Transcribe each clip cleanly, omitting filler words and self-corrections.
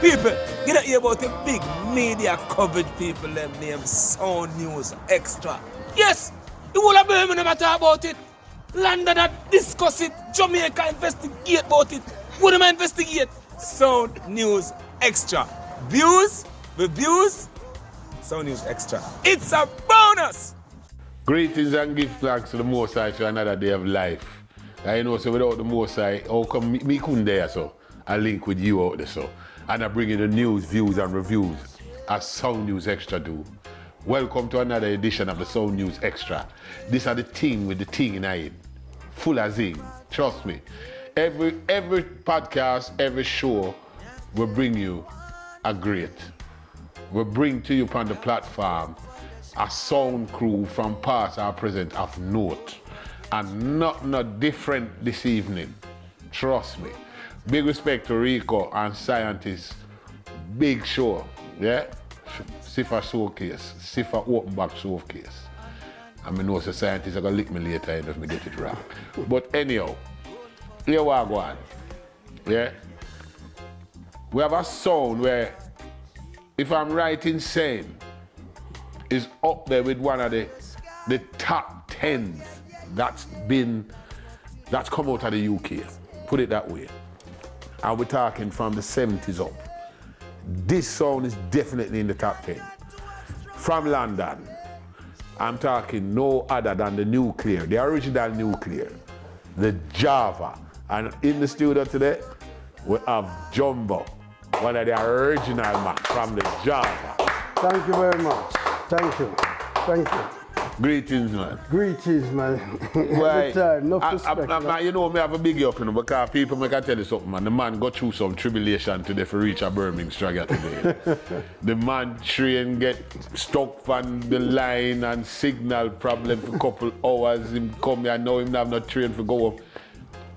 People, get out here about the big media coverage people them name Sound News Extra. Yes, the whole of Birmingham talk about it. London discuss it. Jamaica investigate about it. What am I investigate? Sound News Extra. Views, reviews, Sound News Extra. It's a bonus! Greetings and give thanks to the Most High for another day of life. I know, so without the Most High, how come me couldn't there, so? I link with you out there, so. And I bring you the news, views and reviews as Sound News Extra do. Welcome to another edition of the Sound News Extra. This are the thing with the thing in it. Full of zing. Trust me. Every podcast, every show will bring you a great. We'll bring to you on the platform a sound crew from past or present of note. And not different this evening. Trust me. Big respect to Rico and scientists. Big show. Yeah? Sifa showcase. Sifa open back showcase. I mean, know the scientists are going to lick me later if me get it wrong. But anyhow, here we are going. Yeah? We have a sound where, if I'm right in saying, is up there with one of the top 10 that's come out of the UK. Put it that way. And we're talking from the 70s up. This sound is definitely in the top 10. From London, I'm talking no other than the Nuclear, the original Nuclear, the Java. And in the studio today, we have Jumbo, one of the original man from the Java. Thank you very much. Thank you. Thank you. Greetings, man. Greetings, man. Why? Every time, no respect. You know, me have a big up, you know, because people make I tell you something, man. The man go through some tribulation today for reach a Birmingham struggle today. The man train get stuck on the line and signal problem for a couple hours. Him come here, now him have no train for go up.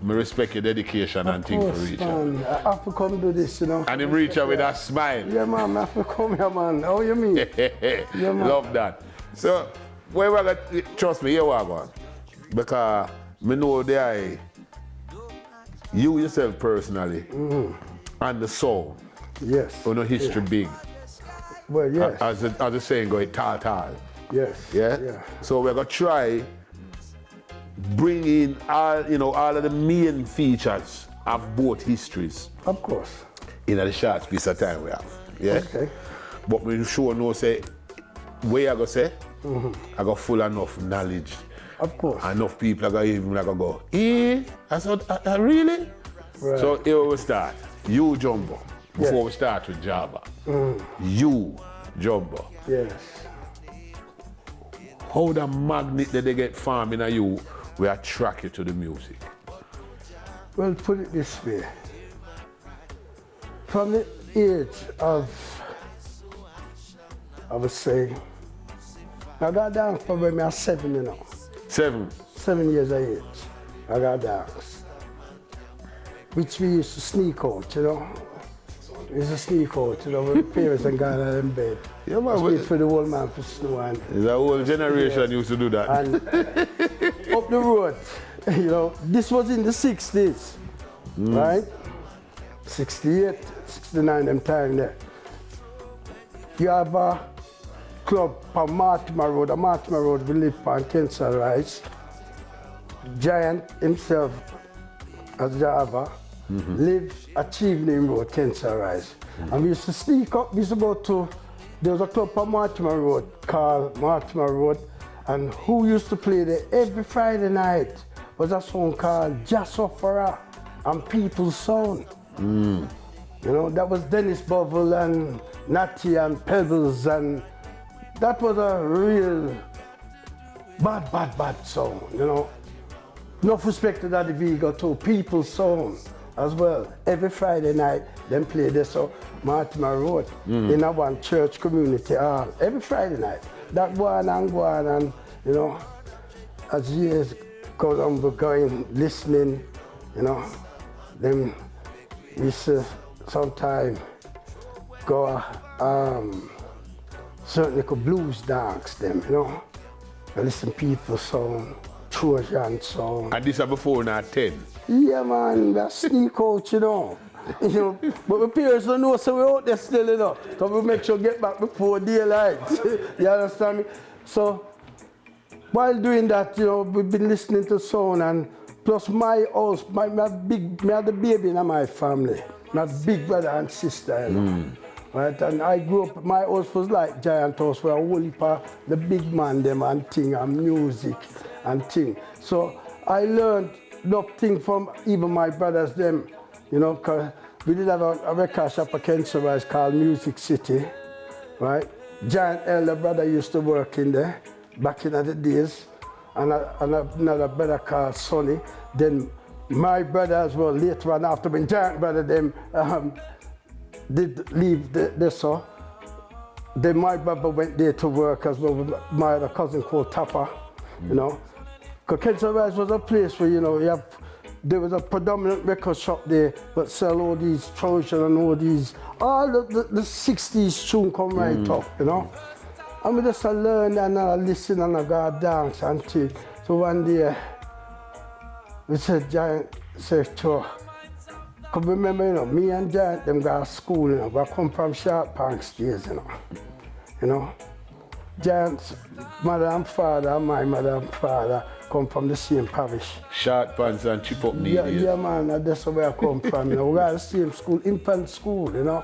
I respect your dedication and things for reach man. I have to come do this, you know. And him reach out with a smile. Yeah, man, I have to come here, man. How you mean? Yeah, man. Love that. So, where we got, trust me, here we are going. Because me know there, you yourself personally, and the soul, yes. you know history big. Well, yes. As the saying goes, tall. Yes. Yeah? Yeah. So we're going to try bring in all of the main features of both histories. Of course. In a short piece of time we have. Yeah? Okay. But we sure know say, where I go say, I got full enough knowledge. Of course. Enough people are going to even go, I said, really? Right. So here we start. You, Jumbo, before we start with Java. You, Jumbo. Yes. How the magnet that they get farming at you will attract you to the music? Well, put it this way. From the age of, I would say, I got down from when I was 7, you know. 7. 7 years of age, I got dance. Which we used to sneak out, you know. We used to sneak out, you know, with parents and got out in bed. Yeah, man. Wait for the old man to snow and... The whole generation used to do that. And up the road, you know, this was in the 60s, right? 68, 69, them time there. You have a club on Mortimer Road. On Mortimer Road, we live on Kensal Rise. Giant himself, as Java, lives at Chevening Road, Kensal Rise. And we used to sneak up, we used to go to, there was a club on Mortimer Road called Mortimer Road, and who used to play there every Friday night was a song called Jazz Opera and People's Sound. You know, that was Dennis Bovell and Natty and Pebbles, and that was a real bad song, you know. Enough respect to Daddy Vigo too, People's Sound as well. Every Friday night, them play this on Mortimer Road in a one church community hall. Every Friday night. That go on, and you know, as years go on, we're going, listening, you know, them used to sometime go certain little blues dance them, you know. I listen to People's Sound, Trojan Sound. And this is before not 10? Yeah, man, that sneak out, you know. You know, but my parents don't know, so we're out there still, you know. So we make sure get back before daylight. You understand me? So while doing that, you know, we've been listening to sound, and plus my house, me had the baby in my family, my big brother and sister, you know. Right, and I grew up, my house was like giant house where a whole heap of the big man them and thing and music and thing. So I learned nothing from even my brothers them, you know, cause we did have a record shop at Kensal called Music City, right? Giant elder brother used to work in there back in the days, and another brother called Sonny. Then my brother as well, later on after when Giant brother them did leave this, so then my brother went there to work as well with my other cousin called Tapper, you know. Because Kensal Rise was a place where, you know, there was a predominant record shop there, but sell all these Trojan and all the 60s tune come right up, you know. And we just learn and I listen and I go dance and thing. So one day, we said, Giant said to her, because remember, you know, me and Giant, them go to school, you know, we come from Sharp Banks days, you know. Giant's mother and father and my mother and father come from the same parish. Short pants and chip up knee. Yeah, man, that's where I come from, you know. We got the same school, infant school, you know.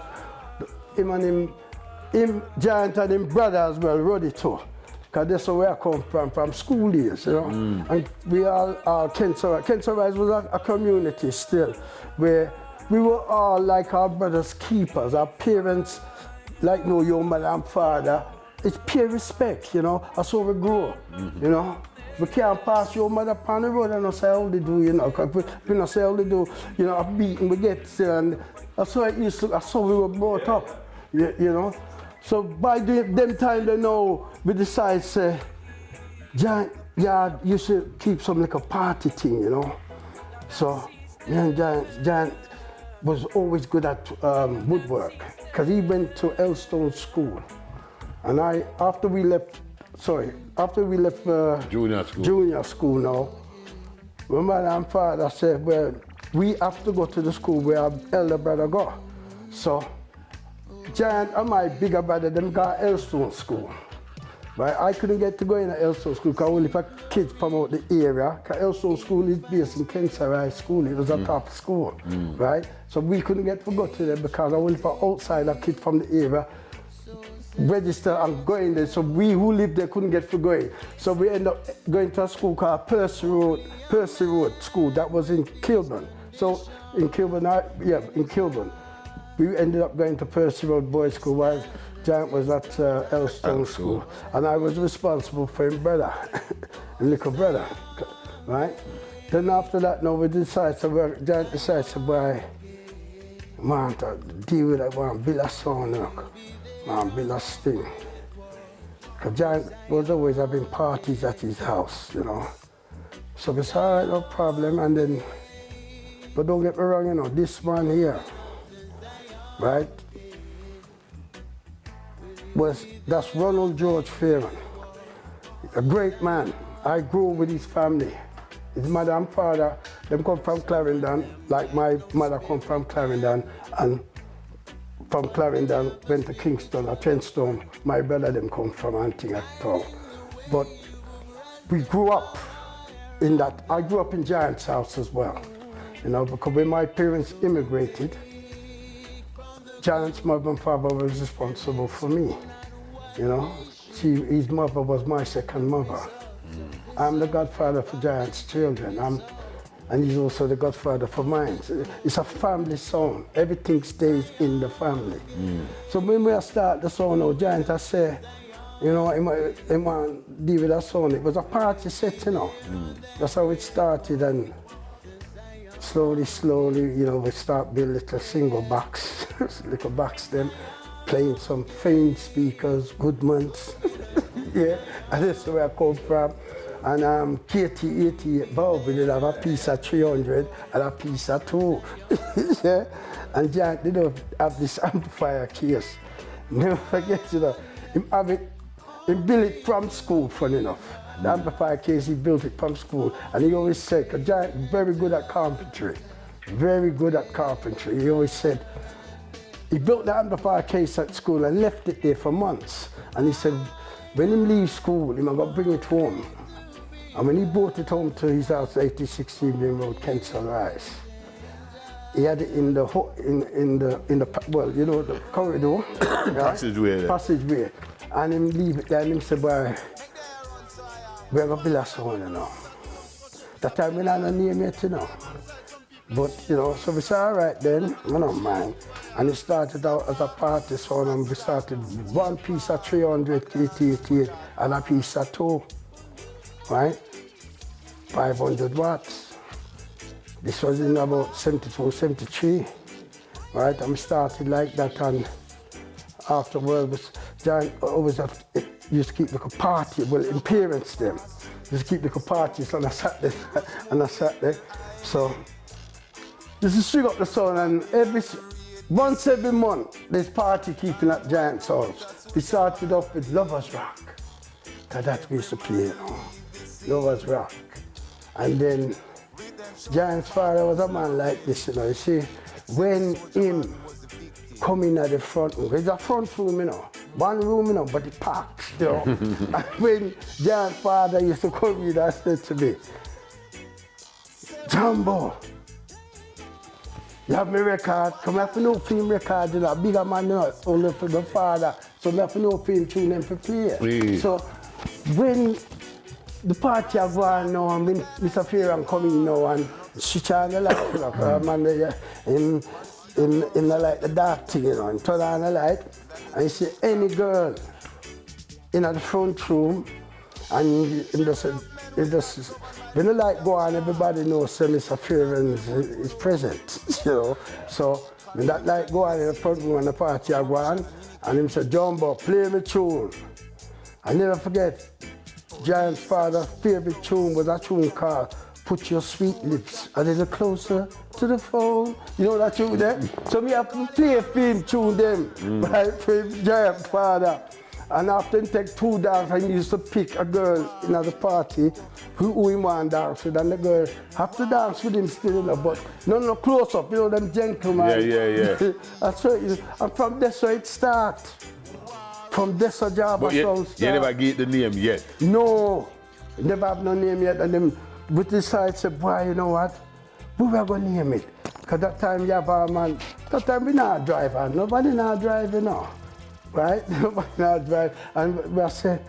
Him, Giant and him brother as well, Roddy too. Because that's where I come from school days, you know. And we all Kensal Rise was a community still, where we were all like our brothers' keepers, our parents, like know your mother and father. It's pure respect, you know. That's how we grow up, you know. We can't pass your mother upon the road and not say how they do, you know. Because if we not say how they do, you know, a beating we get still, and that's how it used to, that's how we were brought up, you know. So by them time they know, we decide say, Giant you should keep some like a party thing, you know. So me and Giant was always good at woodwork, because he went to Elstone School. And after we left junior school now, my mother and father said, well, we have to go to the school where our elder brother go. So Giant and my bigger brother, them got Elstone School. But I couldn't get to go in Elstone School because only for kids from out the area. Because Elstone School is based in Kensal Rise School. It was a top school, right? So we couldn't get to go to them because only for outsider kids from the area register and go in there. So we who lived there couldn't get to go in. So we ended up going to a school called Percy Road School. That was in Kilburn. So in Kilburn, in Kilburn. We ended up going to Percy Road Boys School while Giant was at Elstone School. And I was responsible for his brother, little brother, right? Then after that, now we decided to work, Giant decided to buy, man, to deal with that one, build a sound, man, build a sting. Because Giant was always having parties at his house, you know. So we said, all right, no problem, and then, but don't get me wrong, you know, this man here, right, that's Ronald George Fearon, a great man. I grew up with his family. His mother and father, them come from Clarendon, like my mother come from Clarendon, and from Clarendon went to Kingston or Trentstone. My brother them come from Antigua town. But we grew up in that. I grew up in Giant's house as well, you know, because when my parents immigrated, Giant's mother and father was responsible for me, you know. His mother was my second mother. I'm the godfather for Giant's children, and he's also the godfather for mine. So it's a family song. Everything stays in the family. So when we start the song now, Giant, I say, you know, he want deal with that song. It was a party set, you know. That's how it started, and slowly, you know, we start building little single box, little box then, playing some faint speakers, Goodmans, yeah, and that's where I come from. And KT88 bulb, we did have a piece of 300 and a piece of 2, yeah, and Giant did have this amplifier case. Never forget, you know, he built it from school, funny enough. The amplifier case, he built it from school. And he always said, 'cause Giant very good at carpentry. Very good at carpentry. He always said, he built the amplifier case at school and left it there for months. And he said, when he leaves school, he might bring it home. And when he brought it home to his house, 86 Evening Road, Kensal Rise, he had it in the well, you know, the corridor, right? Passageway. Passageway. And him leave it there and him say, boy, we're gonna build a sound, you know. That time we not no name yet, you know. But, you know, so we said, all right then, I don't mind. And it started out as a party sound, and we started one piece of 300 KT88 and a piece of 2, right? 500 watts. This was in about 72, 73, right? And we started like that, and afterwards, John always used to keep like a party, well, in parents them, used to keep like a parties on a Saturday, So, this is String Up the Sound, and once every month, there's party keeping at Giant's house. We started off with Lovers Rock, because that's what we used to play, you know, Lovers Rock. And then Giant's father was a man like this, you know. You see, when him come in at the front room, it's a front room, you know, one room, you know, but it packed, you know. And when Giant's father used to come in and said to me, Jumbo, you have my record, come have to know film record, you know, a bigger man, you know, only for the father, so I have to know film tune them for play. Please. So when the party are going now, and when Mr. Fearon come in now and switch on the light, you know, man, in the like the dark thing, you know, and turn on the light, and you see any girl in the front room, and it just when the light go on, everybody knows that Mr. Fearon is present, you know. So when that light go on in the front room and the party are going, and him say, Jumbo, play me tune. I never forget, Giant's father's favorite tune was a tune called Put Your Sweet Lips a Little Closer to the Phone. You know that tune there? So me have to play a film tune them by Giant's father. And after he take 2 dances, he used to pick a girl in the party who he want to dance with, and the girl have to dance with him still, you know, but no close up, you know, them gentlemen. Yeah. That's right. And from there, so it starts. From Dessa Java But you Sound start. never get the name yet. No, never have no name yet. And then we decided, say, boy, you know what? We were going to name it. Because that time you have a man, that time we not drive, and nobody not drive, you know. Right? Nobody not drive. And we said,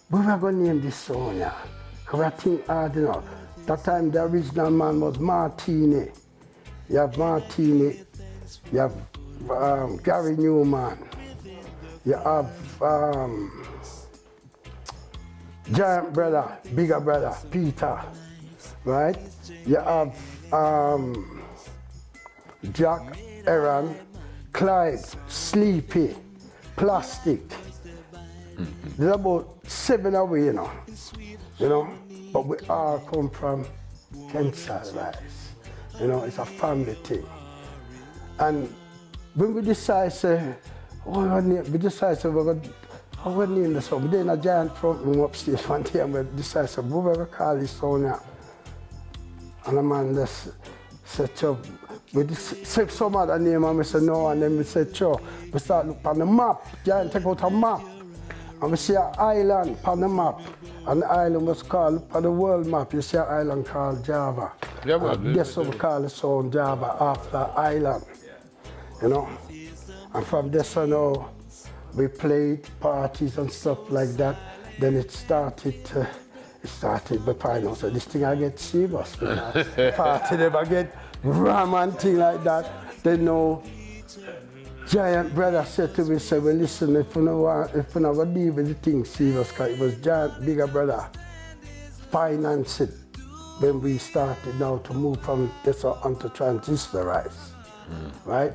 we were going to name this song, yeah. Because I think hard, you know. That time the original man was Martini. You have Martini, you have Gary Newman. You have Giant brother, bigger brother, Peter, right? You have Jack, Aaron, Clyde, Sleepy, Plastic. There's about 7 away, you know. But we all come from Kensal Rise. You know, it's a family thing. And when we decide, say, we decided we're going to name the song. We did in a giant front room upstairs one day, and we decided, we're going to call this song now. And the man just said, we said some other name, and we said no, and then we said, we start looking on the map. Giant take out a map, and we see an island on the map. And the island was called, on the world map, you see an island called Java. Guess what we call the song Java, after island, you know. And from this on now, we played parties and stuff like that. Then it started by final. So this thing I get serious. Party never get ram and thing like that. Then no Giant brother said to me, say, well listen, if you never deal with the thing serious, because it was Giant bigger brother finance it when we started now to move from this onto Transistorize, right?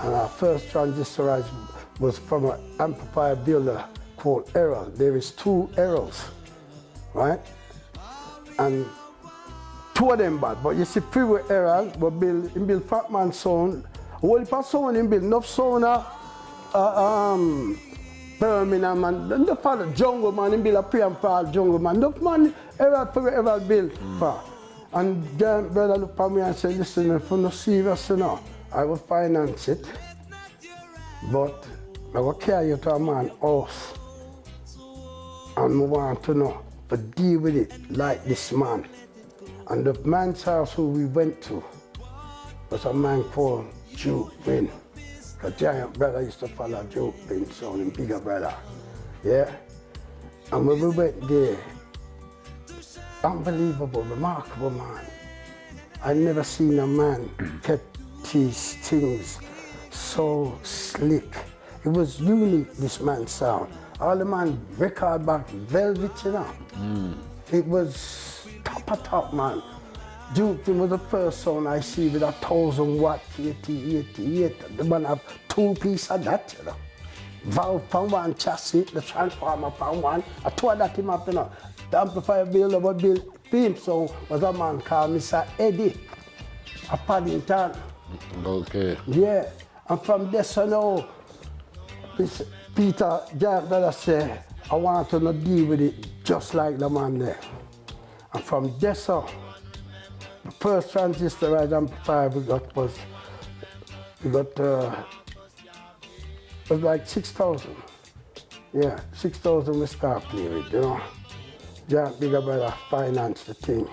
And our first Transistorize was from an amplifier builder called Errol. There is 2 Errols, right? And 2 of them bad, but you see Freeway Errol will build Fatman sound, whole heap of sound in build, enough sound Birmingham and the father jungle man, him build a pre and fall jungle man. Enough man ever build for. And then brother look at me and say, listen, if you're not serious, you know, I will finance it. But I will carry you to a man's house. And I want to know, but deal with it like this man. And the man's house who we went to was a man called Duke Wynn. The giant brother used to follow Duke Wynn, so his bigger brother. Yeah? And when we went there, unbelievable, remarkable man. I never seen a man kept his things so slick. It was unique, this man's sound. All the man record back velvet, you know. It was top, man. Duke was the first sound I see with 1,000 watt 88. The man have 2 pieces of that, you know. Valve from one chassis, the transformer from one. I told that him up, you know. The amplifier builder was built him, so was a man called Mr. Eddie, a Paddington. Okay. Yeah, and from there, so now, Peter, giant brother said, I want to not deal with it just like the man there. And from there, so, the first transistorized amplifier we got was like 6,000. Yeah, 6,000 we start playing with, you know. Giant bigger brother financed the thing.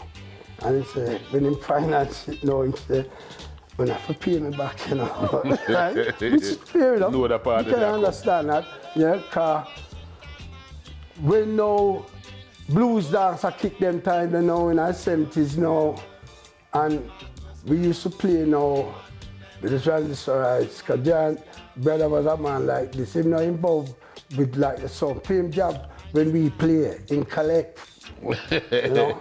And he said, when he financed it, no, he said, when I have to pay me back, you know. Right? Which is fair enough. No other part you can understand that. Yeah, because when no blues dancer kick them time, you know, in our 70s now, and we used to play now with the transistorized, because Giant brother was a man like this. He not involved with like the song. Fame job when we play in collect. You know,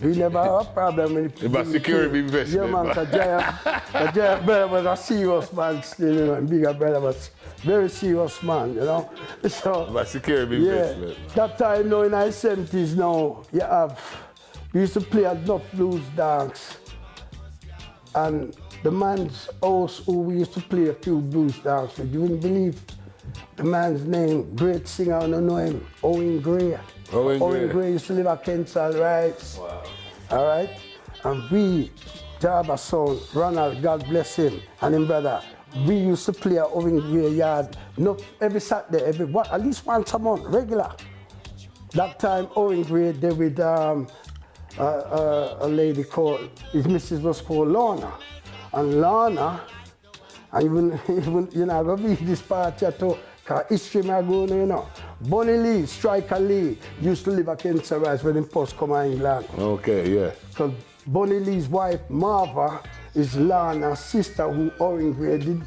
we never have a problem when it was security investment. Yeah, man, the giant brother was a serious man still, you know, and bigger brother was very serious man, you know. So, it was security investment. That time now in our 70s now, we used to play enough blues dance. And the man's house who we used to play a few blues dance with, you wouldn't believe the man's name, great singer, I don't know him, Owen Gray. Owen Gray used to live at Kensal Rights. Wow. All right? And we, Jabba son, Ronald, God bless him, and his brother, we used to play at Owen Gray yard, not every Saturday, at least once a month, regular. That time, Owen Gray, there with a lady called, his missus was called Lorna. And Lorna, and even you know, I'm going to read this part here too, because history may go, you know. Bonnie Lee, Striker Lee, used to live at Kensal Rights when he first come to England. Okay, yeah. So Bonnie Lee's wife, Marva, is Lorna's sister who Owen Gray did.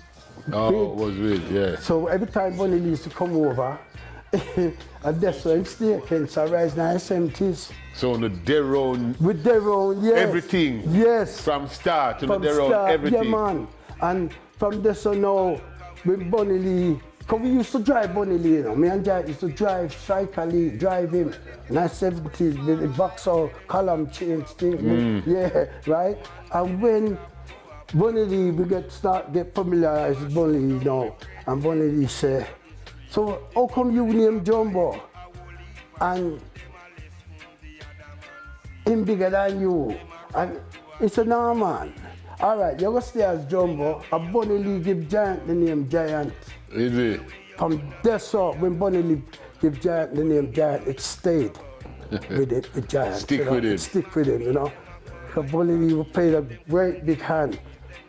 Oh, it was with, yeah. So every time Bonnie Lee used to come over, and that's why him stay at Kensal Rights in the 70s. So on their own... With their own, yes. Everything? Yes. From start to their own, everything? Yeah, man. And from this so now, with Bonnie Lee, because we used to drive Bonnie Lee, you know. Me and Jack used to drive Striker Lee, drive him. In the 70s, with the Vauxhall column change thing. Yeah, right? And when Bonnie Lee, we get familiarized with Bonnie Lee now, and Bonnie Lee say, so how come you name Jumbo? And him bigger than you. And he said, no man. All right, you're gonna stay as Jumbo, and Bonnie Lee give Giant the name Giant. Is it? From there, so when Bonnie Lee give Giant the name Giant, it stayed with Giant. Stick with it. Stick with it, you know. Because Bonnie Lee played a great big hand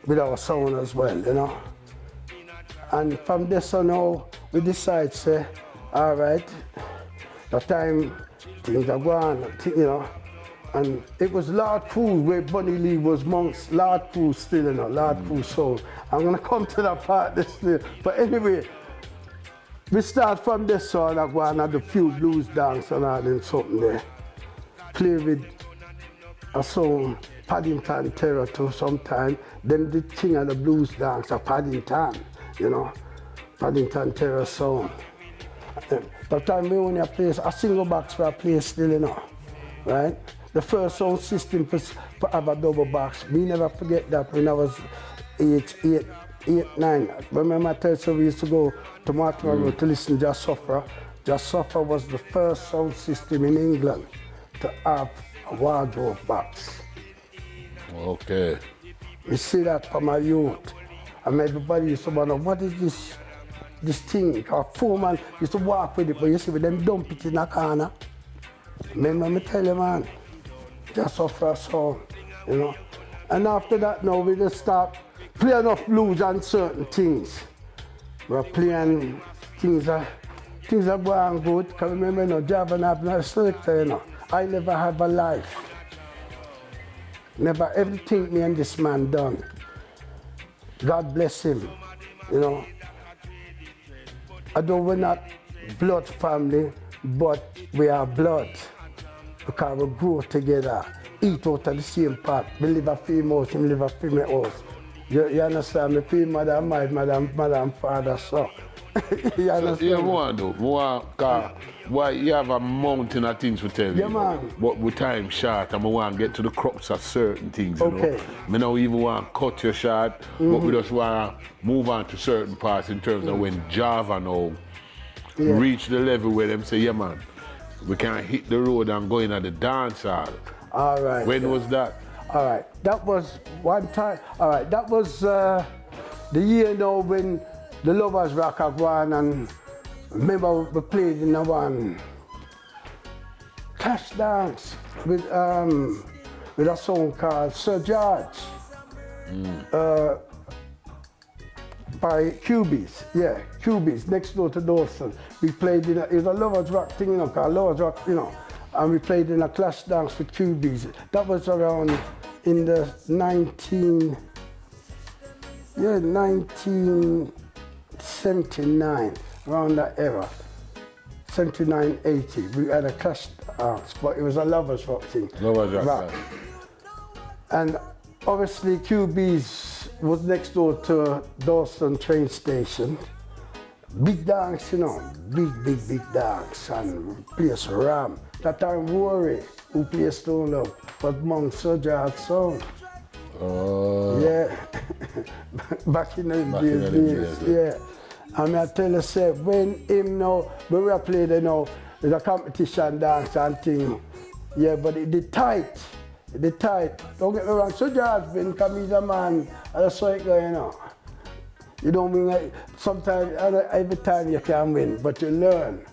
with our sound as well, you know. And from there, so now, we decide, say, all right, the time things are going, you know. And it was Lord Cruz where Bonnie Lee was amongst Lord Cruz still, you know, Lord Cruz soul. I'm gonna come to that part this year. But anyway, we start from this song, I go on at the few blues dance and all them something there. Play with a song, Paddington Terror too sometime. Then the king of the blues dance, a Paddington, you know, Paddington Terror song. That time we only play a single box for a place still, you know, right? The first sound system for have a double box. We never forget that when I was 8 8, 9. Remember I tell you, so we used to go to Mortimer Road to listen to Jah Suffer. Jah Suffer was the first sound system in England to have a wardrobe box. Okay. We see that from my youth. And everybody used to wonder, what is this thing? Because Foreman used to walk with it, but you see, with them dump it in a corner. Remember me tell you, man, Jah Suffer a sound, you know. And after that, now we just start playing enough blues and certain things. We're playing things that going good. Because remember, you know, Javan have no selector, you know. I never have a life. Never everything me and this man done. God bless him, you know. Although we're not blood family, but we are blood. Because we grow together, eat out of the same pot. We live a female house, we live a female house. You understand? Me feel mother and my mother and father, so. You understand? Yeah, more though. More, why you have a mountain of things to tell you. Yeah, man. But with time short, and I want to get to the crux of certain things, you Okay. know. I don't even want to cut your short, but we just want to move on to certain parts in terms of when Java now reach the level where them say, yeah, man, we can hit the road and go in at the dance hall. All right. When was that? All right, that was one time. All right, that was the year now when the Lovers Rock have won, and remember we played in a one Clash Dance with a song called Sir George by Cubies. Yeah, Cubies next door to Dawson. We played in it was a Lovers Rock thing, you know, called Lovers Rock, you know. And we played in a Clash Dance with Cubies. That was around in the 1979, around that era. 79, 80. We had a Clash Dance, but it was a Lovers Rock thing. Lovers Rock. And obviously Cubies was next door to Dawson train station. Big dance, you know, big dance, and place ram. That time Rory, who plays Stone Love, was among Sir George song. Oh. Yeah, back in the days, yeah. And I tell you, say, when him now, when we played, you know, there's a competition dance and thing, yeah, but it did tight. Don't get me wrong, Sir George been, because he's a man, and that's how it go, you know. You don't mean like, sometimes, every time you can win, but you learn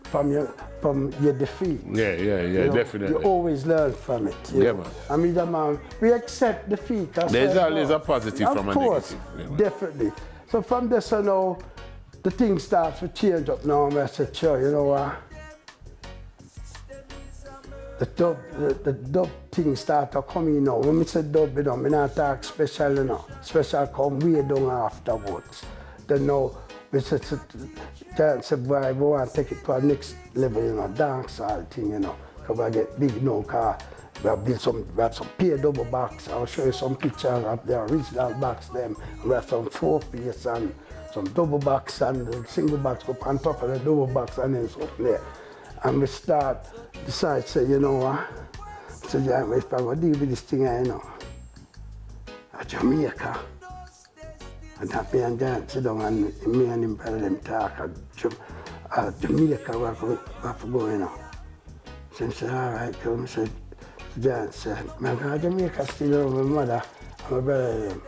from your defeat. Yeah, you know, definitely. You always learn from it. Yeah, man. I mean, the man, we accept defeat. There's always a positive from a negative. Of course, definitely. So from this, you know, the thing starts to change up now, and I said, sure, you know what? The dub thing start to come in now. When I say dub, you know, I not talk special, you know. Special come way down afterwards. Then now, we say, boy, we want to take it to our next level, you know, dance all thing, you know. Because we get big now, because we have some peer double box. I'll show you some pictures of the original box them. And we have some 4-piece and some double box and the single box up on top of the double box and then up there. And we decide, say, you know what? So yeah, if I go deal with this thing, you know, at Jamaica. And that me and Giant sit down and me and him brother them talk at Jamaica, we have to go, you know. So I said, all right, so I said, Giant said, man, go to Jamaica still over my mother and my brother them.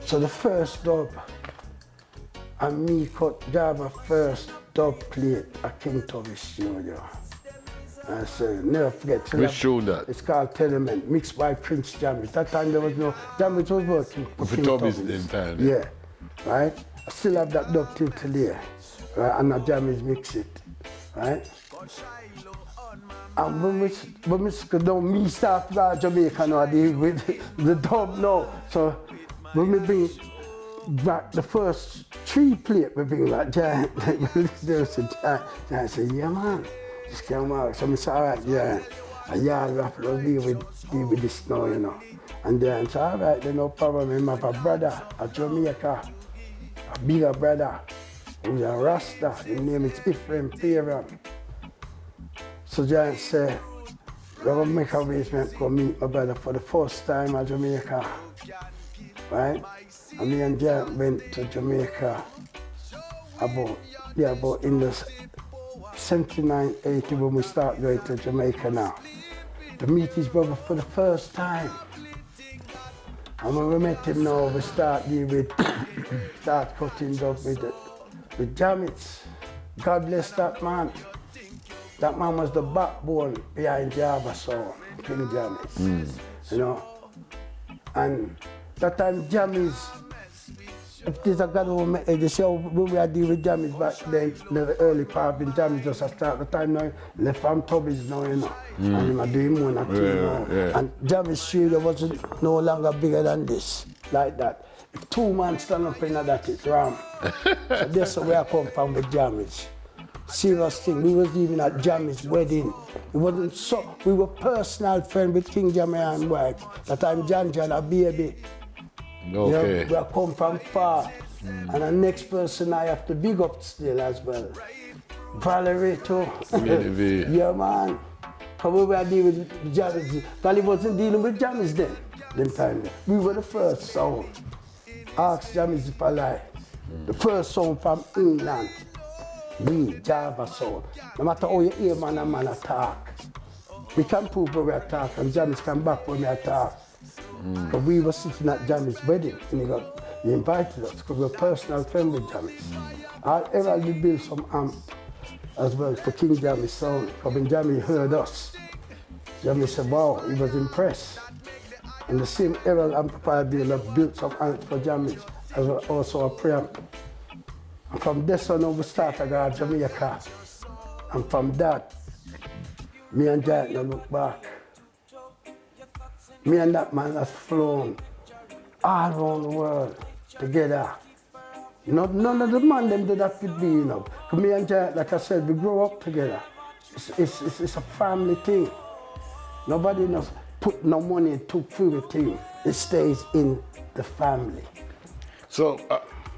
So the first dub, and me cut Java first dub plate at King Tubby Studio. I said, never forget. Which tune that? It's called Tenement, mixed by Prince Jammit. That time there was no, Jammit was working for King Tubby's Tubby's. in time. Yeah, right? I still have that dub till today, right? And the Jammit mix it, right? And when me start to Jamaica now, with the dub now. So when we bring back the first 3 plate, we bring back Giant. Giant said, yeah man. Just came out. So I said, all right, yeah. And yeah, we have to deal with this now, you know. And then I said, all right, then no problem. I have a brother at Jamaica, a bigger brother, who's a Rasta. His name is Ephraim Peram. So Giant said, we're going to make arrangements to meet my brother for the first time at Jamaica. right? And me and Jan went to Jamaica about in the 79, 80 when we start going to Jamaica now. To meet his brother for the first time. And when we met him now, we start cutting up with Jammits. God bless that man. That man was the backbone behind Java Sound, King Jammits. You know? And that time Jammits, if there's a God who made the show, when we had deal with Jammits back then, in the early part in Jammits just start the time now, left from Tubbies now, you know. And him a doing one or two now. Yeah. And Jammits studio wasn't no longer bigger than this, like that. If 2 man stand up in that, it's wrong. So that's where I come from with Jammits. Serious thing. We was even at Jammits' wedding. It wasn't so. We were personal friends with King Jammy and wife. That time John a baby. Okay. You know, we come from far. And the next person I have to big up still as well. Valerie too. Yeah, man. How we were dealing with Jammits. Valerie wasn't dealing with Jammits then. Them time. We were the first sound. Ask Jammits if I lie. The first sound from England. We, Java Sound. No matter how you hear man and man attack. We can prove where we attack and Jammits can back when we attack. But we were sitting at Jammits' wedding and he invited us because we were personal friends with Jammits. I ever built some amp as well for King Jammits Sound. Because when Jammits heard us, Jammits said, wow, he was impressed. And the same Errol amplifier dealer built some amps for Jammits as well, also a preamp. And from this on we started to Jamaica. And from that, me and Giant now look back. Me and that man has flown all around the world together. None of the man them did that with me, you know. Me and Giant, like I said, we grow up together. It's a family thing. Nobody knows put no money into everything. It stays in the family. So,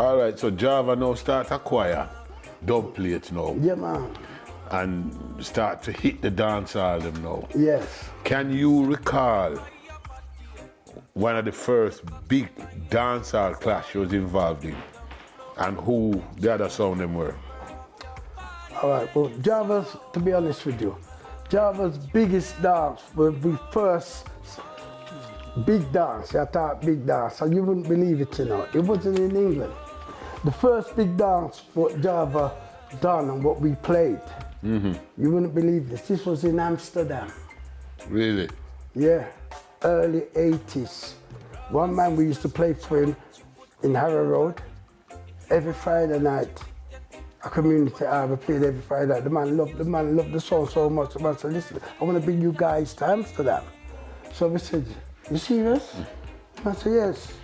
all right, so Java now start acquire dub plates now. Yeah, man. And start to hit the dance hall them now. Yes. Can you recall one of the first big dancehall clash you was involved in and who the other sound them were? All right, well, Java's, to be honest with you, Java's biggest dance when we first, big dance, I thought big dance, and you wouldn't believe it, you know, it wasn't in England. The first big dance what Java done and what we played, you wouldn't believe this was in Amsterdam. Really? Yeah, early 80s. One man we used to play for him in Harrow Road every Friday night. A community hall, we played every Friday night. The man loved the song so much. The man said, listen, I want to bring you guys to Amsterdam. So we said, you serious? I said, yes,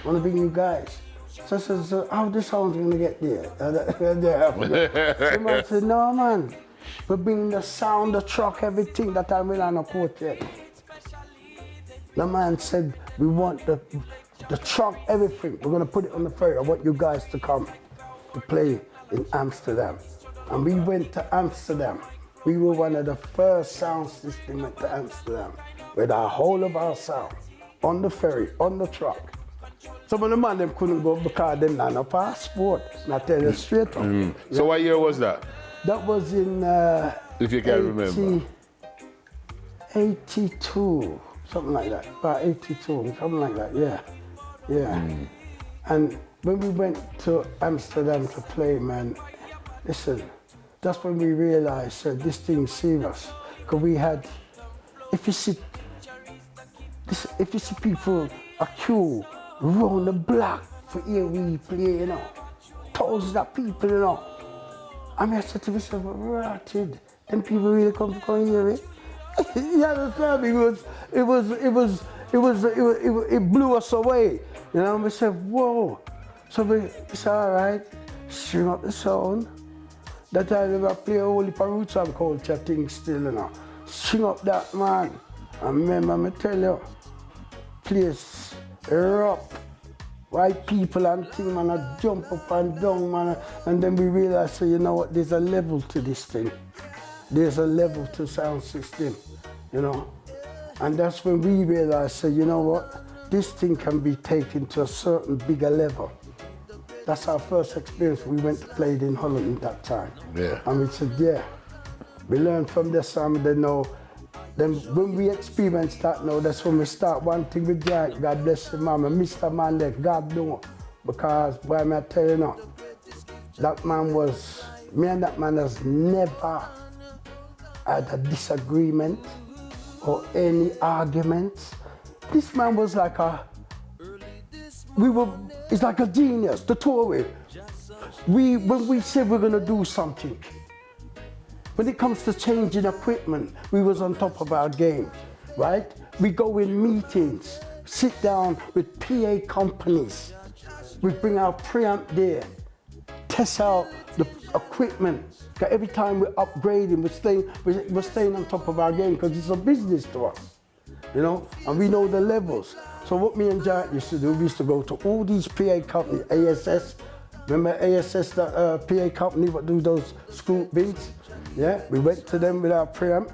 I want to bring you guys. So I said, so how the sound going to get there? The man said, no man, we're bringing the sound, the truck, everything that I'm in on a quartet. The man said, we want the truck, everything. We're going to put it on the ferry. I want you guys to come to play in Amsterdam. And we went to Amsterdam. We were one of the first sound systems went to Amsterdam with our whole of our sound on the ferry, on the truck. Some of the man them couldn't go because they had no passport. And I tell you straight up. Yeah. So what year was that? That was in if you can remember. 82, something like that. About 82, something like that, yeah. Yeah. And when we went to Amsterdam to play, man, listen, that's when we realized this thing's serious. Because we had, if you see people, a queue round the block for here we play, you know, thousands of people, you know. I mean, I said to myself, rotted, them people really come to hear it. You understand? Because it blew us away. You know, we said, whoa. So we said, all right, string up the sound. That time we were playing a whole heap of roots and culture things still, you know. String up that, man. And remember, me tell you, place rough. White people and things, man, I jump up and down, man. And then we realized, so you know what, there's a level to this thing. There's a level to sound system, you know. And that's when we realized, so you know what, this thing can be taken to a certain bigger level. That's our first experience. We went to play it in Holland that time. Yeah. And we said, yeah. We learned from this and they know. Then when we experience that now, that's when we start one thing with Jack. God bless the mama, Mr. Mandek, God know. Because, boy, I tell you now, that man was, me and that man has never had a disagreement or any arguments. This man was like it's like a genius, the two of it. When we said we're gonna do something, when it comes to changing equipment, we was on top of our game, right? We go in meetings, sit down with PA companies. We bring our preamp there, test out the equipment. Every time we're upgrading, we're staying on top of our game because it's a business to us, you know, and we know the levels. So what me and Jack used to do, we used to go to all these PA companies, ASS. Remember ASS, the PA company, what do those scoop bins? Yeah, we went to them with our preamp.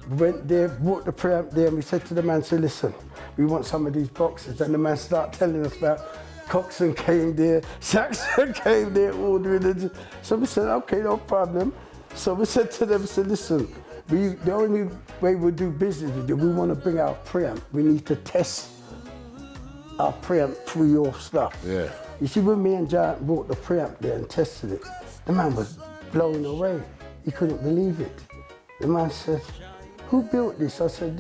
We went there, bought the preamp there, and we said to the man, say, listen, we want some of these boxes. And the man started telling us about Coxon came there, Saxon came there, ordering it. So we said, okay, no problem. So we said to them, say, listen, the only way we do business with you, we want to bring our preamp. We need to test our preamp through your stuff. Yeah. You see, when me and Giant brought the preamp there and tested it, the man was blown away. He couldn't believe it. The man said, who built this? I said,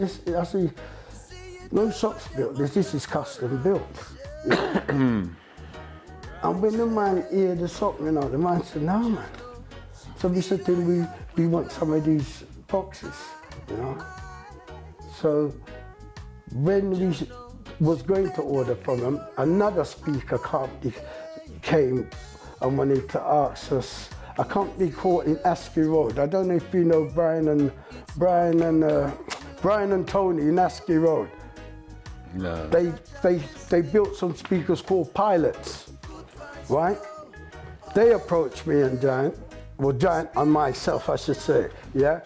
no shops built this, this is custom built. And when the man heard the song, you know, the man said, no, man. So we said to him, we want some of these boxes, you know. So when we was going to order from them, another speaker company came and wanted to ask us, a company called in Askew Road. I don't know if you know Brian and Tony in Askew Road. No. They built some speakers called Pilots, right? They approached me and Giant, well, Giant and myself, I should say, yeah?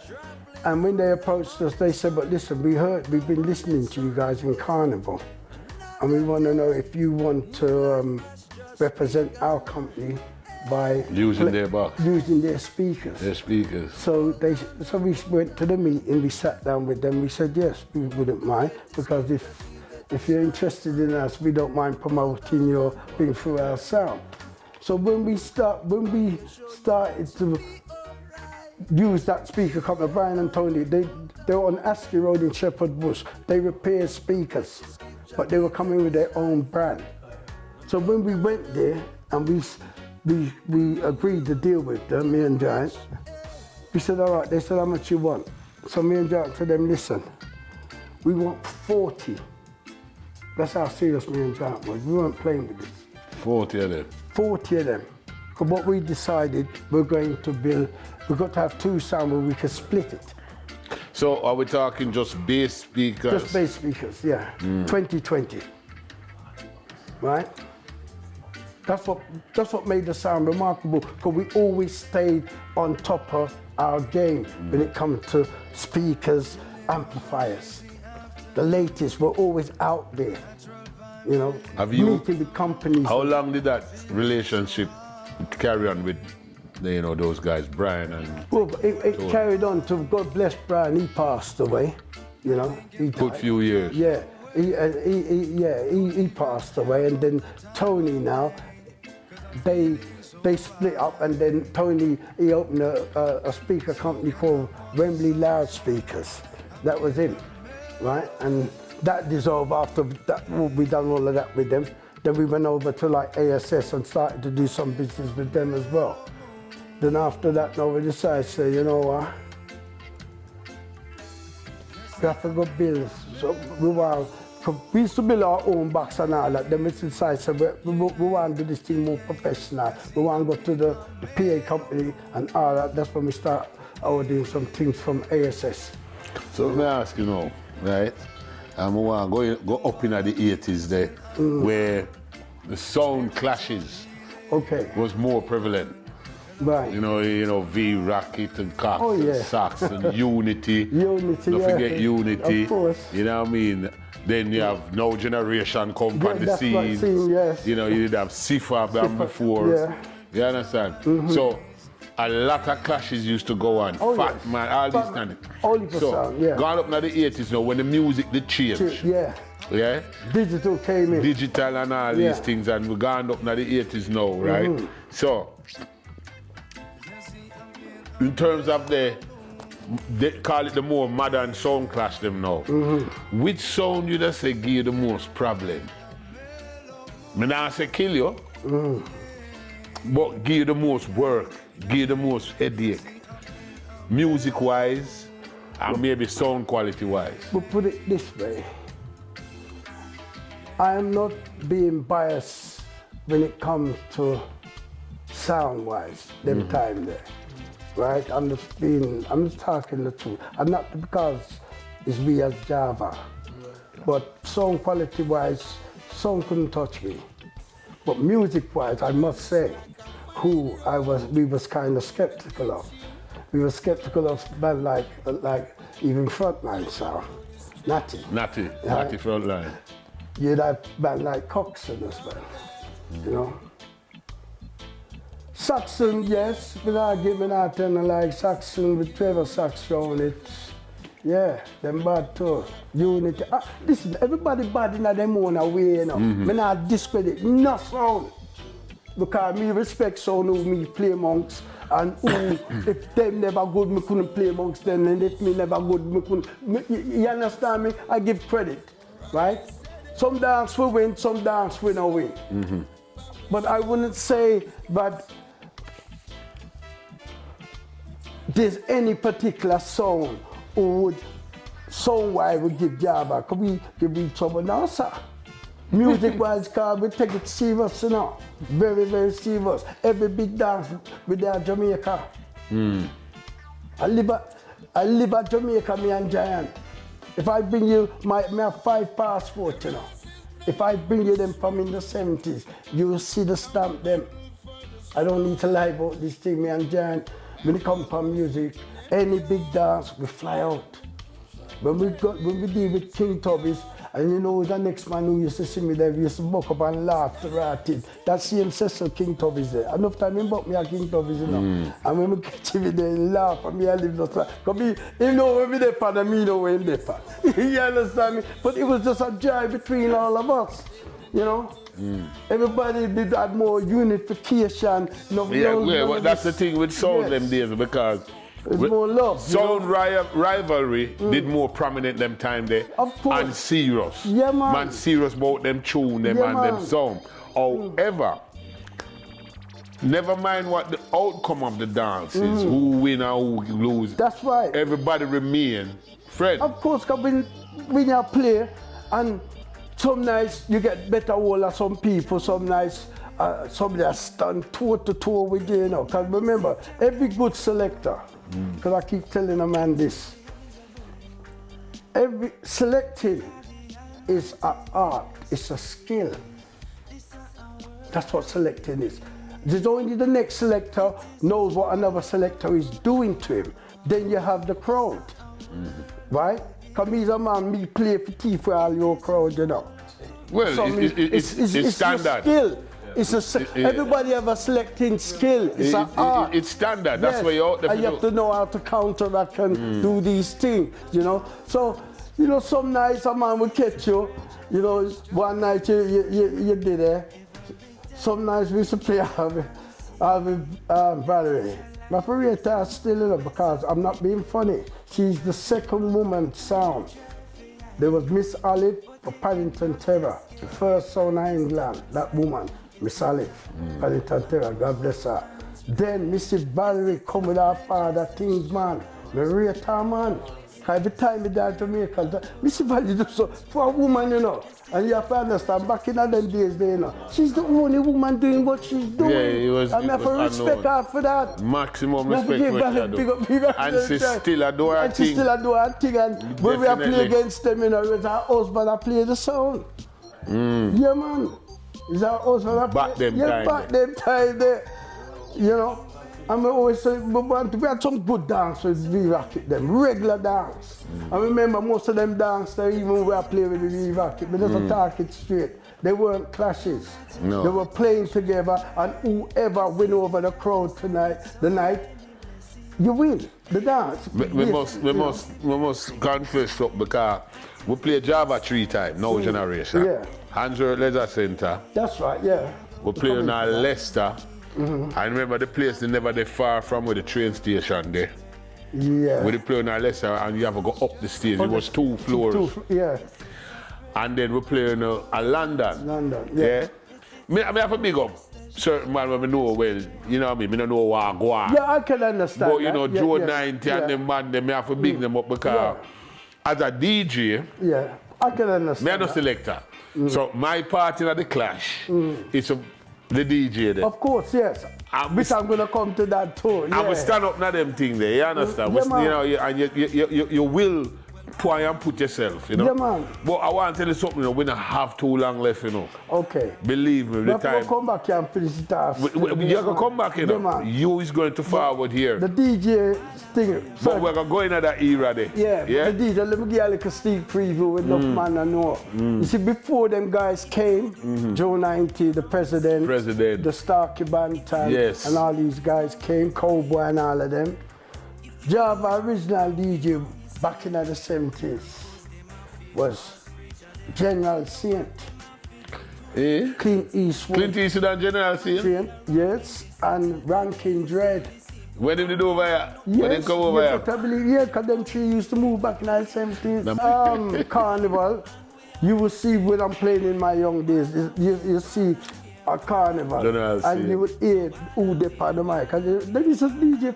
And when they approached us, they said, but listen, we've been listening to you guys in Carnival, and we want to know if you want to represent our company by using their box. Using their speakers. Their speakers. So we went to the meeting, we sat down with them, we said, yes, we wouldn't mind, because if you're interested in us, we don't mind promoting your thing through our sound. So when we started to use that speaker company, Brian and Tony, they were on Askew Road in Shepherd Bush. They repaired speakers, but they were coming with their own brand. So when we went there and we agreed to deal with them, me and Giant, we said, all right, they said, how much you want? So me and Giant said to them, listen, we want 40. That's how serious me and Giant was. We weren't playing with this. 40 of them. 40 of them. Because what we decided, we've got to have two sound where we can split it. So are we talking just bass speakers? Just bass speakers, yeah. 2020. Right? That's what made the sound remarkable, because we always stayed on top of our game when it comes to speakers, amplifiers. The latest, we're always out there, you know, meeting with companies. How long did that relationship carry on with, you know, those guys, Brian and... Well, it carried on to, God bless Brian, he passed away, you know. Good few years. Yeah, he passed away, and then Tony now, they split up, and then Tony, he opened a speaker company called Wembley Loudspeakers. That was him. Right, and that dissolved after that. We done all of that with them. Then we went over to like ASS and started to do some business with them as well. Then after that, now we decided to say, you know what, we have to go build. So we used to build our own box and all that. Then we decided, so we want to do this thing more professional. We want to go to the PA company and all that. That's when we start ordering some things from ASS. So let me ask you now, right? And we want to go up in the 80s there, where the sound clashes was more prevalent. Right. You know, V-Rocket and Cox yeah. and Sax and Unity. Unity, Don't forget Unity. Of course. You know what I mean? Then you have No Generation come Yeah, on the that's what scene. scene, yes. You know, you did have Sifa before. yeah. You understand? So a lot of clashes used to go on. Oh, Fat yes. Man, all these Fat kind Man, of Oliver Sound, yeah. gone up now the 80s now when the music did change. Yeah. Yeah? Digital came in. Digital and all Yeah. these things, and we're gone up now the 80s now, right? So, in terms of they call it the more modern sound clash them now. Which sound you just say give you the most problem? Me not say kill you, but give you the most work, give you the most headache, music-wise, and maybe sound quality-wise. But put it this way, I am not being biased when it comes to sound-wise, them time there, right? I'm just talking the truth. And not because it's we as Java, but sound quality-wise, sound couldn't touch me. But music-wise, I must say, we was kind of skeptical of. We were skeptical of band like even Frontline sound, Natty. Natty Frontline. You'd have band like Coxsone as well, you know. Saxon, yes, without giving out and like Saxon with Trevor Saxon, it's, yeah, them bad too. Unity. Listen, everybody bad in them own way, you know. Me not discredit no sound. Because me respect sound who me play monks and who, if them never good, me couldn't play monks then, and if me never good, me couldn't. You understand me? I give credit, right? Some dance will win, some dance will not win. But I wouldn't say that there's any particular song who would, song-wise would give Java. Could we give each other now, sir? Music-wise, we take it serious, you know. Very, very serious. Every big dance with their Jamaica. I live at Jamaica, me and Giant. If I bring you, me have 5 passports, you know. If I bring you them from in the 70s, you will see the stamp them. I don't need to lie about this thing, me and Giant. When it comes from music, any big dance, we fly out. When we deal with King Tubby's, and you know the next man who used to see me there, we used to buck up and laugh to rat it. That same Cecil King Tubby's there. Enough time he buck me at King Tubby's, you know. And when we catch him there, he laugh and me I live the because he know where me there for and me know where him there for. You understand me? But it was just a joy between all of us, you know. Everybody did have more unification. Well, that's the thing with sound them days because it's more love. Sound rivalry did more prominent them time there. Of course. And serious. Yeah, man. Man serious about them tune, them Yeah, and man. them sound. However, never mind what the outcome of the dance is, who win or who lose. That's right. Everybody remain friends. Of course, because when you play, and some nights you get better hold of some people, some nights somebody that stand toe to toe with you, you know. Because remember, every good selector, because I keep telling a man this, every selecting is an art, it's a skill. That's what selecting is. There's only the next selector knows what another selector is doing to him. Then you have the crowd, right? Because me's a man, me play for tea for all your crowd, you know. Well, So it's standard. A skill. Everybody have a selecting skill. It's an art. It's standard. That's why you're out there. And you have to know how to counter that and do these things, you know. So, you know, some nights a man will catch you, you know, one night you did it. Some nights we used to play Valerie. My favorite is still in it because I'm not being funny. She's the second woman sound. There was Miss Olive for Paddington Terror, the first sound in England, that woman, Miss Olive, Paddington Terror, God bless her. Then Mrs. Valerie come with her father, Kingsman, Maria Tarman. Every time we die Jamaica, Mrs. Valerie do so for a woman, you know. And you have to understand, back in them days, you know, she's the only woman doing what she's doing. And I have to respect her for that. Maximum respect for her. And she still a do her thing. And she still a do her thing. And when we are playing against them, you know, it's her husband that play the sound. Yeah, man. It's her husband that back them time. Back them time there. You know. And we always say, we had some good dance with V-Rocket, them regular dance. I remember most of them dance, they even were playing with the V-Rocket, but just talk it straight. They weren't clashes. No. They were playing together, and whoever win over the crowd tonight, you win the dance. We must confess up because we play Java 3 times, now generation. Yeah. Andrew Leisure Center. That's right, yeah. We play in Leicester. I remember the place they never they far from where the train station there. Yeah. We play in Leicester and you have to go up the stairs. It was 2 floors. Yeah. And then we play in London. London, yeah. Me have to big up certain man when I know well, you know what I mean? I don't know what I go on. Yeah, I can understand. But you know, that. Joe 90 and them man, them have to big them up because as a DJ, yeah, I can understand. me I'm a selector. So my part in the clash is the DJ there. Of course, yes. Which I'm gonna come to that too. Yeah. I will stand up na them thing there, you understand? Yeah, man. You know, and you will try and put yourself, you know. Yeah, man. But I want to tell you something, you know, we don't have too long left, you know. Okay. Believe me, the time. We'll come back here and finish it off. You're gonna come back, you know. Yeah, man. You is going to forward here. The DJ thing. But we're gonna go into that era there. Yeah, the DJ, let me give you a little sneak preview with enough man I know. You see, before them guys came, Joe 90, the president, the Starkey Bantam, yes, and all these guys came, Cowboy and all of them. Java original DJ back in the 70s was General Saint. Eh? Clint Eastwood. Clint Eastwood and General Saint? Yes, and Rankin Dread. When did they do over here? Yes, when they come over here? I believe, because them three used to move back in the 70s. Carnival, you will see when I'm playing in my young days, you see a carnival, and you would hear who they on the mic. There is a DJ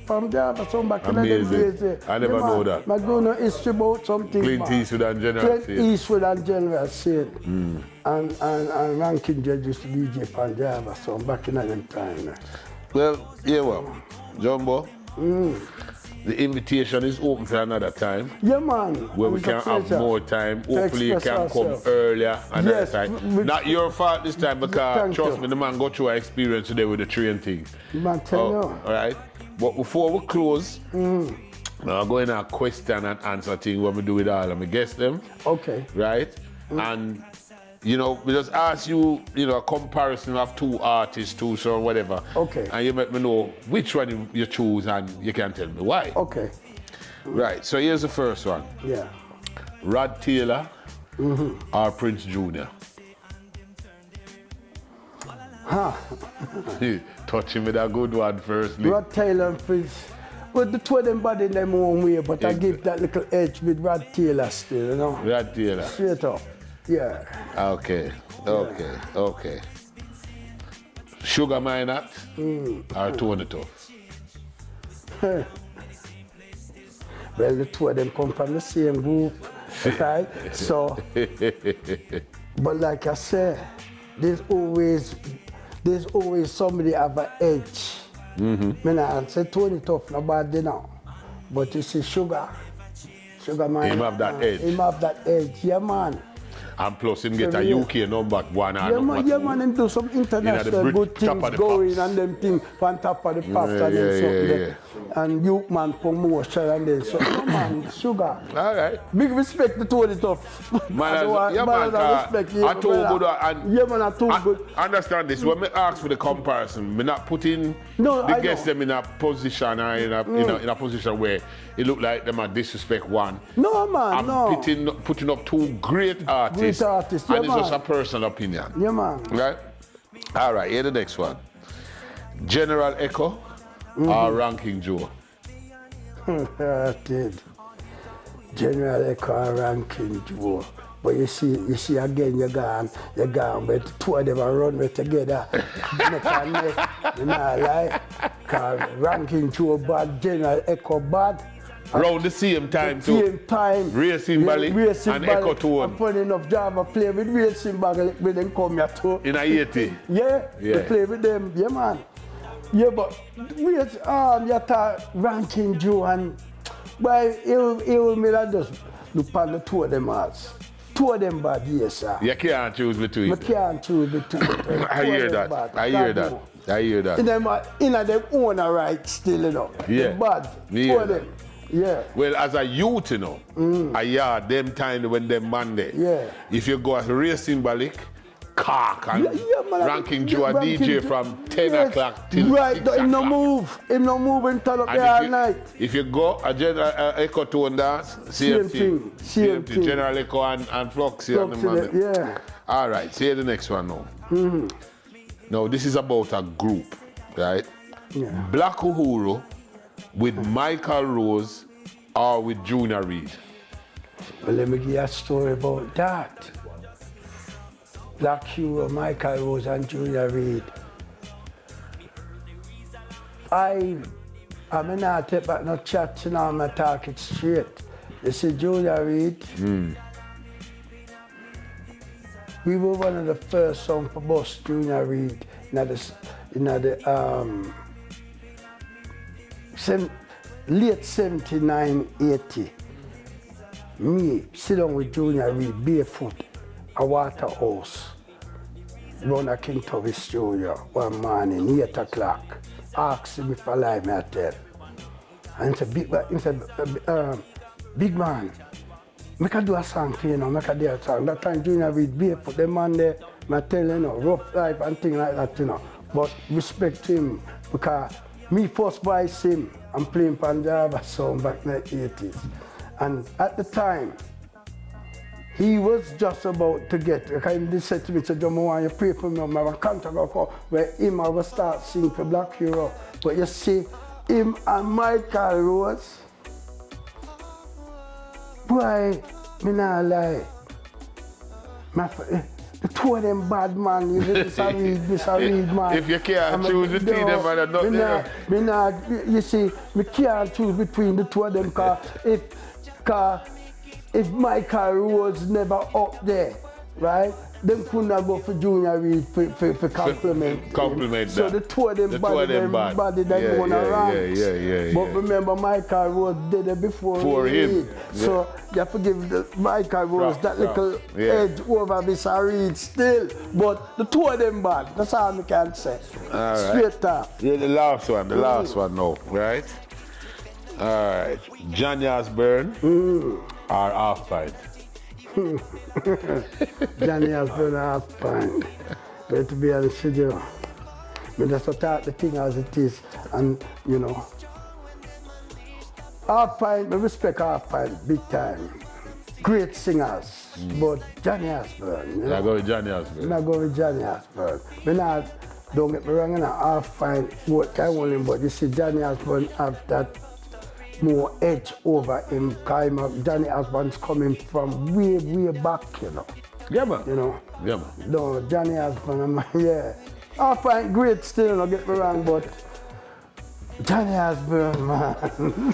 from Java, some back in the days. I never know that. My girl history about something. Clint Eastwood and General Saint. Clint Eastwood and General Saint. And Rankin Judge used to DJ from Java, so back in that time. Well, yeah, well, Jumbo, the invitation is open for another time. Yeah, man. Where we can have more time. Hopefully you can come earlier another time. Not your fault this time because trust me, the man got through an experience today with the train thing. Man, tell you. All right. But before we close, I'll go in a question and answer thing when we do it all and we guess them. Okay. Right? And you know, we just ask you, you know, a comparison of 2 artists, 2 songs, whatever. Okay. And you let me know which one you choose and you can tell me why. Okay. Right, so here's the first one. Yeah. Rod Taylor or Prince Jr.? Touching with a good one firstly. Rod Taylor and Prince. Well, the two of them body in their own way, but I give that little edge with Rod Taylor still, you know? Rod Taylor. Straight up. Yeah. Okay. Sugar Minott or Tony Tough? Well, the two of them come from the same group, right? So, but like I said, there's always somebody have an edge. I say Tony Tough, no bad now, but you see Sugar Minott. Him have that edge. Him have that edge, yeah, man. And plus him get a UK number 1 and yeah, man, him do some international good things going and them things on top of the pops and something. And youth man promotion and then so man, Sugar. All right. Big respect to Tony Tough. Man, I too good and yeah, man, I too good. Understand this, when me ask for the comparison, me not putting the guests them in a position or in a position where it look like them a disrespect one. No, man, I'm putting up 2 great artists. Great artists, and it's just a personal opinion. Yeah, man. Right? All right, here the next one. General Echo or Ranking Joe? Did. General Echo or Ranking Joe. But you see again, you're gone, but the two of them are run together. Neck and neck, you know, like, because Ranking Joe bad, General Echo bad. Around the same time too. Same time. Racing Bally and Echo Tone. I'm funny enough, Java play with Racing Bally when they come here too. In a 80? Yeah, we play with them, yeah, man. Yeah, but you thought Ranking Joe and, well, he will me that just look on the two of them as. two of them bad, yes, sir. You can't choose between I them. can't choose between them. I hear that. I hear that. I hear that. In them own a right still, you know. Yeah. They're bad. Me Two hear of that. them. Yeah. Well, as a youth, you know, a yard, them time when them Monday. Yeah. If you go at Real Symbolic, Cork and man, Ranking Joe a Ranking DJ Joe. from 10 Yes. o'clock till right, 6 him no o'clock. move. Him no move and turn up And there all night. if you go a general Echo Tone dance, Same thing. Same thing. General Echo and Floxy and the man. Yeah. All right, say the next one now. Now, this is about a group, right? Yeah. Black Uhuru with Michael Rose or with Junior Reid. Well, let me give you a story about that. Black Hero, Michael Rose and Junior Reid. I'm not take back no chat, you know, I'm talk it straight. You see, Junior Reid, we were one of the first songs for Boss Junior Reid late 79, 80. Me sit down with Junior Reid barefoot, a Waterhouse, run a King Tubby studio one morning, 8 o'clock. Ask him if I lie, me I tell. And he said, big man, make I do a song for you now, make I do a song. That time Junior Reid barefoot, the man there, I tell you, rough life and things like that, you know. But respect him, because me first voice him and playing Punjab song back in the 80s. And at the time, he was just about to get, he said to me, so John, I want you to pray for me, I have a contract where him I will start singing for Black Hero. But you see, him and Michael Rose, boy, me not lie. The two of them bad man, this I read, man. If you can't choose between them, man, not there. You see, me can't choose between the two of them, because if Michael Rose never up there, right, them couldn't go for Junior Reid for compliment. Compliment So that. the two of them The body, two of them bad. going around. Yeah. But remember, Michael Rose did it before him. So you have to give Michael Rose that little edge over this Reid still. But the two of them bad. That's all I can say. All right. Straight up. Yeah, the last one now, right? All right. Johnny Osbourne or Half Pint? Johnny has been half fine. But to be honest with you, I just talk the thing as it is, and you know, half fine, I respect half fine big time. Great singers, but Johnny Osbourne. You know? I go with Johnny Osbourne. I go with Johnny Osbourne. Don't get me wrong, half fine, what I want him, but you see, Johnny Osbourne have that more edge over him. Johnny Osbourne's coming from way back, you know. Yeah, man. You know. Yeah, man. No, Johnny Osbourne, yeah. I find great still, don't get me wrong, but Johnny Osbourne, man.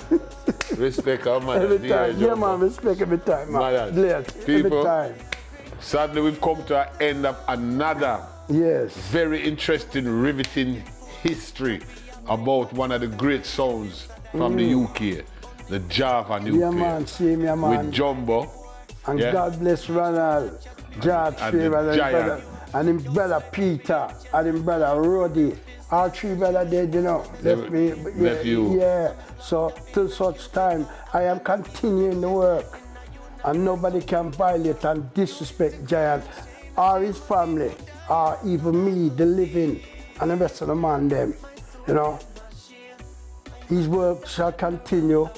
Respect our man. Every time. Yeah, man, respect every time, man. Every time. Sadly, we've come to an end of another very interesting, riveting history about one of the great sounds from the UK, the Java Nuclear. Yeah, man, same, yeah, man. With Jumbo. And God bless Ronald, George Faber, and his brother Peter, and his brother Roddy. All three brothers dead, you know. Nephew. Yeah. So till such time, I am continuing the work. And nobody can violate and disrespect Giant or his family, or even me, the living, and the rest of the man them, you know. His work shall continue,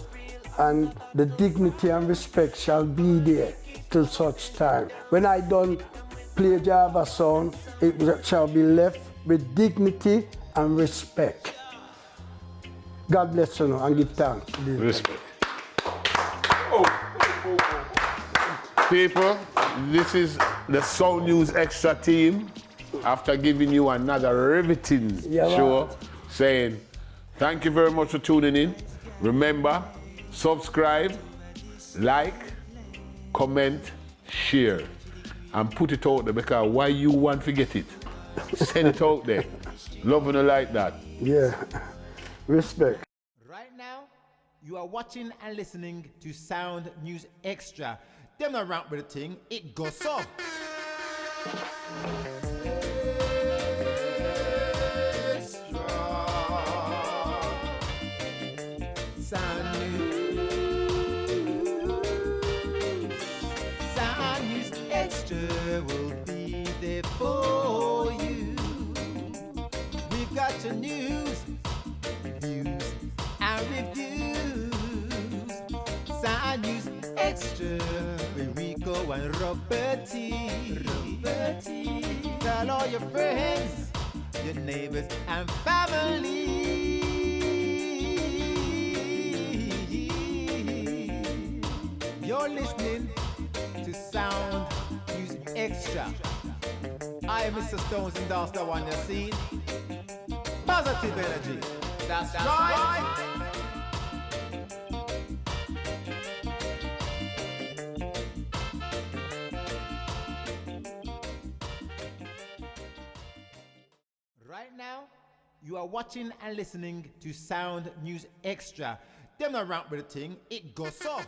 and the dignity and respect shall be there till such time. When I done play Java song, it shall be left with dignity and respect. God bless you and give thanks. Respect. People, this is the Sound News Extra team after giving you another riveting show, saying thank you very much for tuning in. Remember, subscribe, like, comment, share, and put it out there, because why you want to get it? Send it out there. Loving it like that. Yeah. Respect. Right now, you are watching and listening to Sound News Extra. them not ramp with the thing, it goes so. Sound News Extra will be there for you. We've got your news, views, and reviews. Sound News Extra with Rico and Robertie. Tell all your friends, your neighbors, and family. You're listening to Sound News Extra. I am Mr. Stones and that's the one you see. Positive energy. That's right. Right now, you are watching and listening to Sound News Extra. Them not ramp with the thing, it goes so.